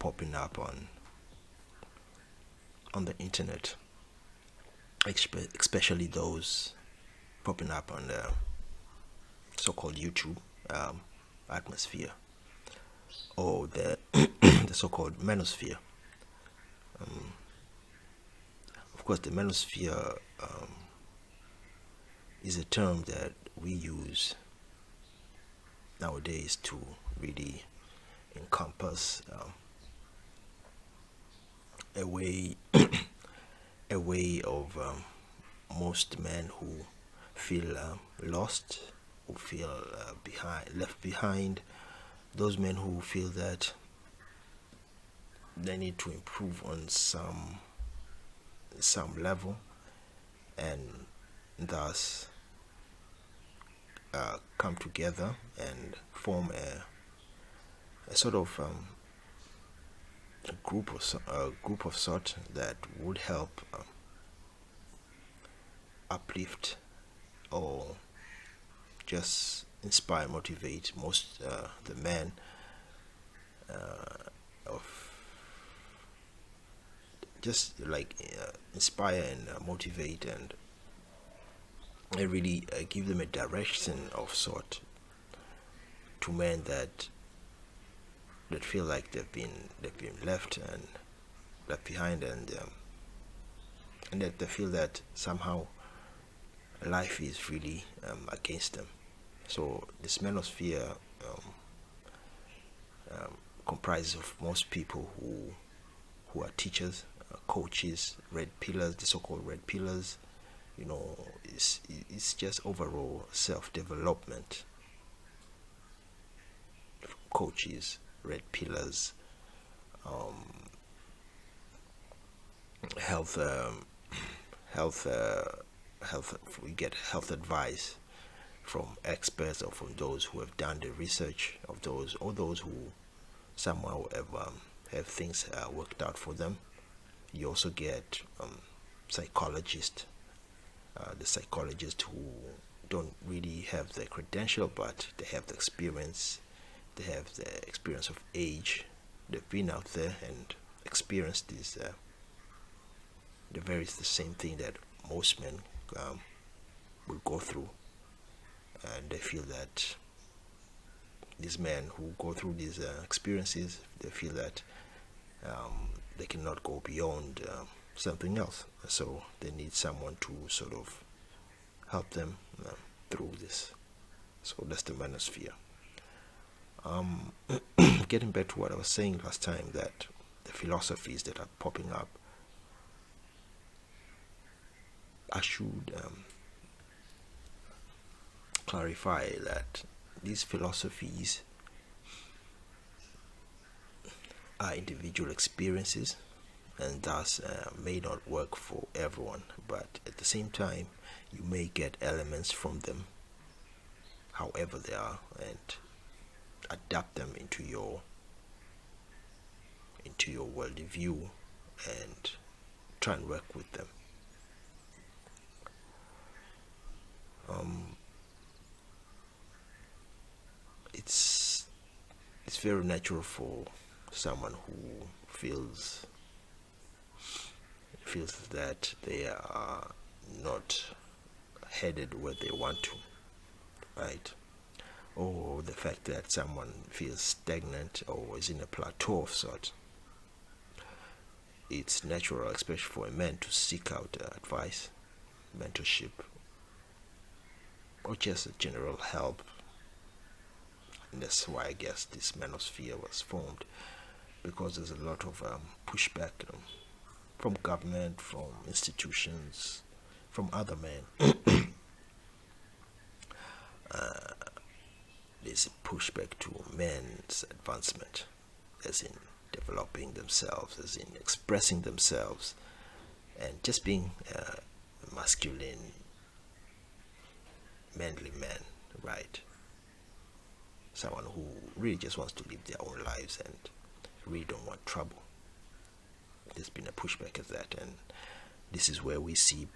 popping up on the internet, especially those popping up on the so-called YouTube atmosphere, or the the so-called manosphere. Of course, the manosphere is a term that we use nowadays to really encompass a way a way of most men who feel lost, who feel left behind, those men who feel that they need to improve on some level, and thus come together and form a sort of a group of sort that would help uplift or just inspire, motivate most the men of just like inspire and motivate and really give them a direction of sort to men that feel like they've been left behind, and that they feel that somehow life is really against them. So this manosphere comprises of most people who are teachers, coaches, red pillars, the so-called red pillars. It's just overall self-development. Coaches, red pillars, health, health, health. We get health advice from experts or from those who have done the research, of those or those who somehow have things worked out for them. You also get psychologists, the psychologists who don't really have the credential, but they have the experience. They have the experience of age. They've been out there and experienced this. The same thing that most men will go through, and they feel that these men who go through these experiences, they feel that they cannot go beyond something else. So they need someone to sort of help them through this. So that's the manosphere. Getting back to what I was saying last time, that the philosophies that are popping up, I should clarify that these philosophies are individual experiences, and thus may not work for everyone, but at the same time you may get elements from them, however they are, and adapt them into your worldview and try and work with them. It's very natural for someone who feels that they are not headed where they want to, right? Or the fact that someone feels stagnant or is in a plateau of sorts. It's natural, especially for a man, to seek out advice, mentorship, or just a general help. And that's why I guess this manosphere was formed, because there's a lot of pushback from government, from institutions, from other men. There's a pushback to men's advancement, as in developing themselves, as in expressing themselves, and just being masculine, manly man, right? Someone who really just wants to live their own lives and really don't want trouble. There's been a pushback at that, and this is where we see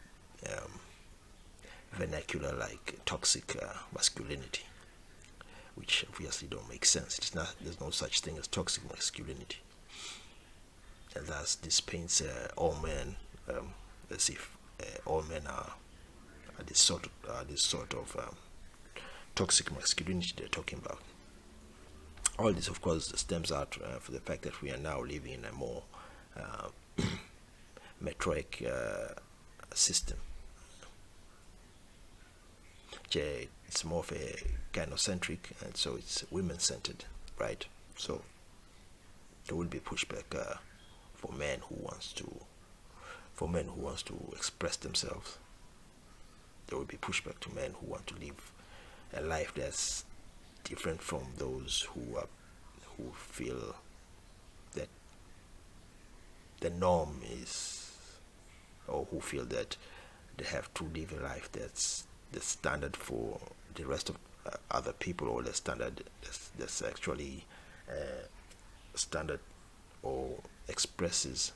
vernacular like toxic masculinity, which obviously don't make sense. There's no such thing as toxic masculinity. and thus this paints all men as if all men are this sort of toxic masculinity they're talking about. All this, of course, stems out for the fact that we are now living in a more uh, metroic system. It's more of a gynocentric, and so it's women-centered, right? So there will be pushback for men who wants to express themselves. There will be pushback to men who want to live a life that's different from those who feel that the norm is, or who feel that they have to live a life that's the standard for the rest of other people, or the standard that's actually standard or expresses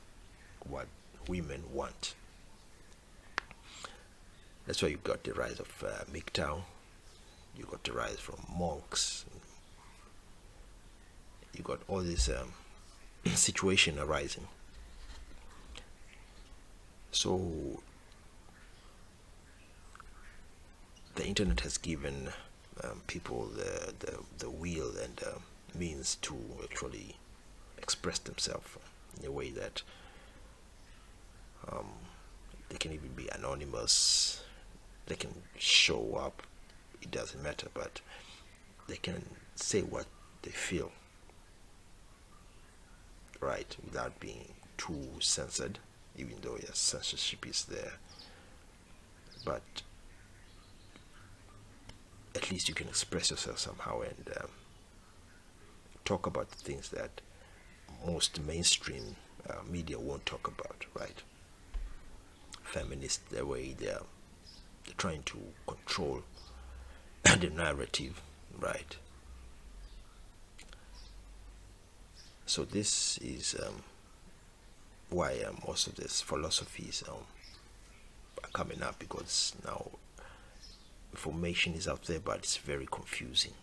what women want. That's why you got the rise of MGTOW, you got the rise from monks, you got all this situation arising. So the internet has given people the will and means to actually express themselves in a way that they can even be anonymous, they can show up, it doesn't matter, but they can say what they feel, right, without being too censored, even though yes, censorship is there, but at least you can express yourself somehow and talk about the things that most mainstream media won't talk about, right? Feminists, the way they're trying to control the narrative, right? So this is why most of these philosophies are coming up, because now information is out there, but it's very confusing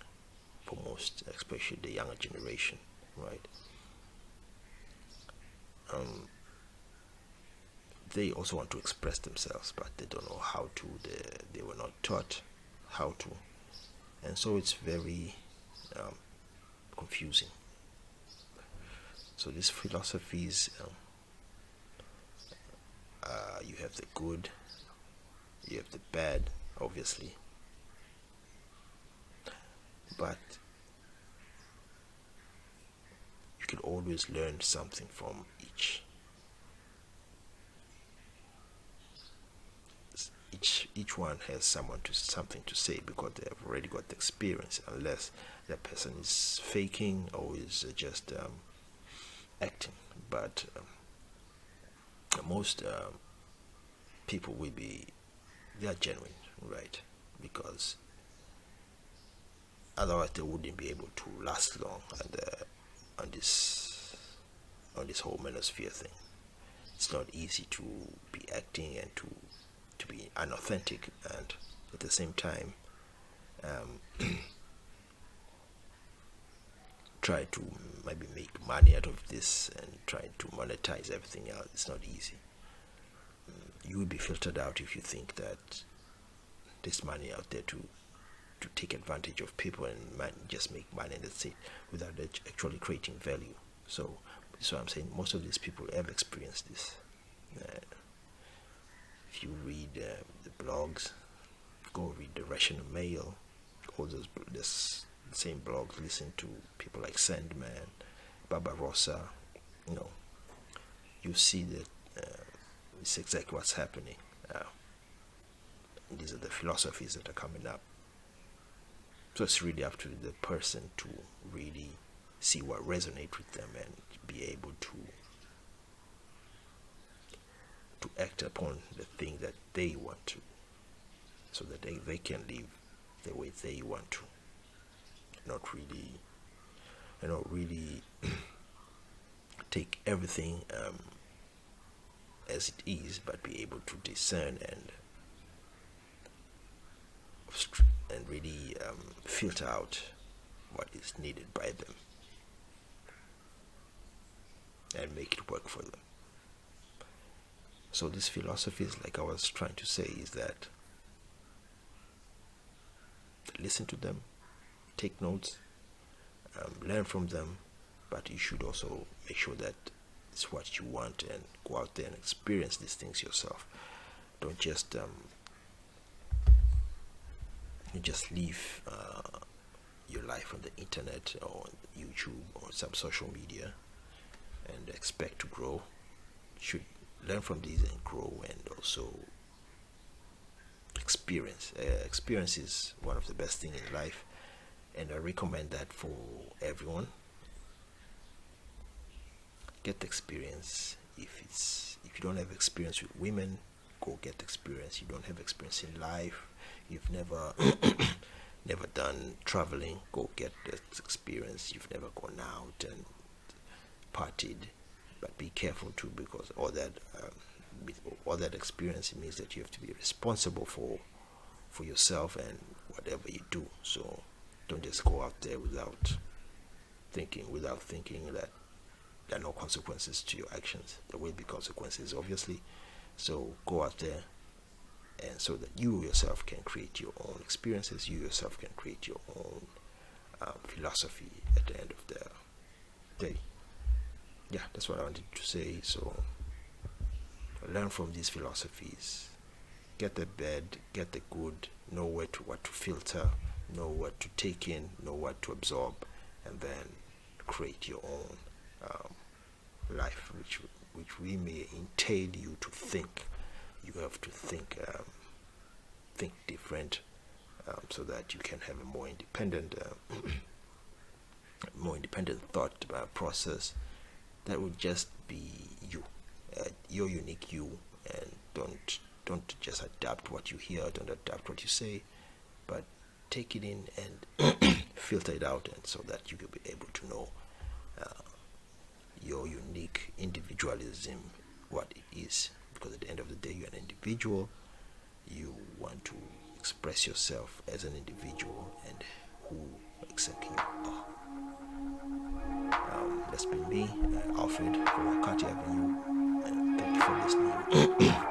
for most, especially the younger generation, right? They also want to express themselves, but they don't know how to. They were not taught how to, and so it's very confusing. So these philosophies, you have the good, you have the bad, obviously, but you can always learn something from each. Each one has something to say, because they have already got the experience, unless that person is faking or is just acting. But most people will be, they are genuine, right? Because otherwise they wouldn't be able to last long on this whole manosphere thing. It's not easy to be acting and to be unauthentic, and at the same time try to maybe make money out of this and try to monetize everything else. It's not easy. You will be filtered out if you think that there's money out there to take advantage of people and just make money and that's it, without actually creating value. So I'm saying most of these people have experienced this. If you read the blogs, go read the Rational Mail, all this same blogs, listen to people like Sandman, Barbarossa, you see that it's exactly what's happening. These are the philosophies that are coming up. So it's really up to the person to really see what resonates with them and be able to act upon the thing that they want to, so that they can live the way they want to. Not really take everything as it is, but be able to discern and really filter out what is needed by them. and make it work for them. So these philosophies, like I was trying to say, is that listen to them, take notes, learn from them, but you should also make sure that it's what you want and go out there and experience these things yourself. Don't just leave your life on the internet or on YouTube or some social media and expect to grow. You should learn from these and grow, and also experience. Experience is one of the best things in life, and I recommend that for everyone. Get experience. If you don't have experience with women, go get experience. You don't have experience in life, you've never never done traveling, go get that experience. You've never gone out and partied, but be careful too, because all that experience, it means that you have to be responsible for yourself and whatever you do. So don't just go out there without thinking that there are no consequences to your actions. There will be consequences, obviously. So go out there, and so that you yourself can create your own experiences, you yourself can create your own philosophy at the end of the day. Yeah, that's what I wanted to say. So learn from these philosophies, get the bad, get the good, know what to filter, know what to take in, know what to absorb, and then create your own life, which we may entail you to think. You have to think different, so that you can have a more independent thought process that would just be you, your unique you, and don't just adapt what you hear, don't adapt what you say, but take it in and filter it out, and so that you will be able to know your unique individualism, what it is. Because at the end of the day, you're an individual. You want to express yourself as an individual and who exactly you are. That's been me, Alfred, from Wakati Avenue, and thank you for listening.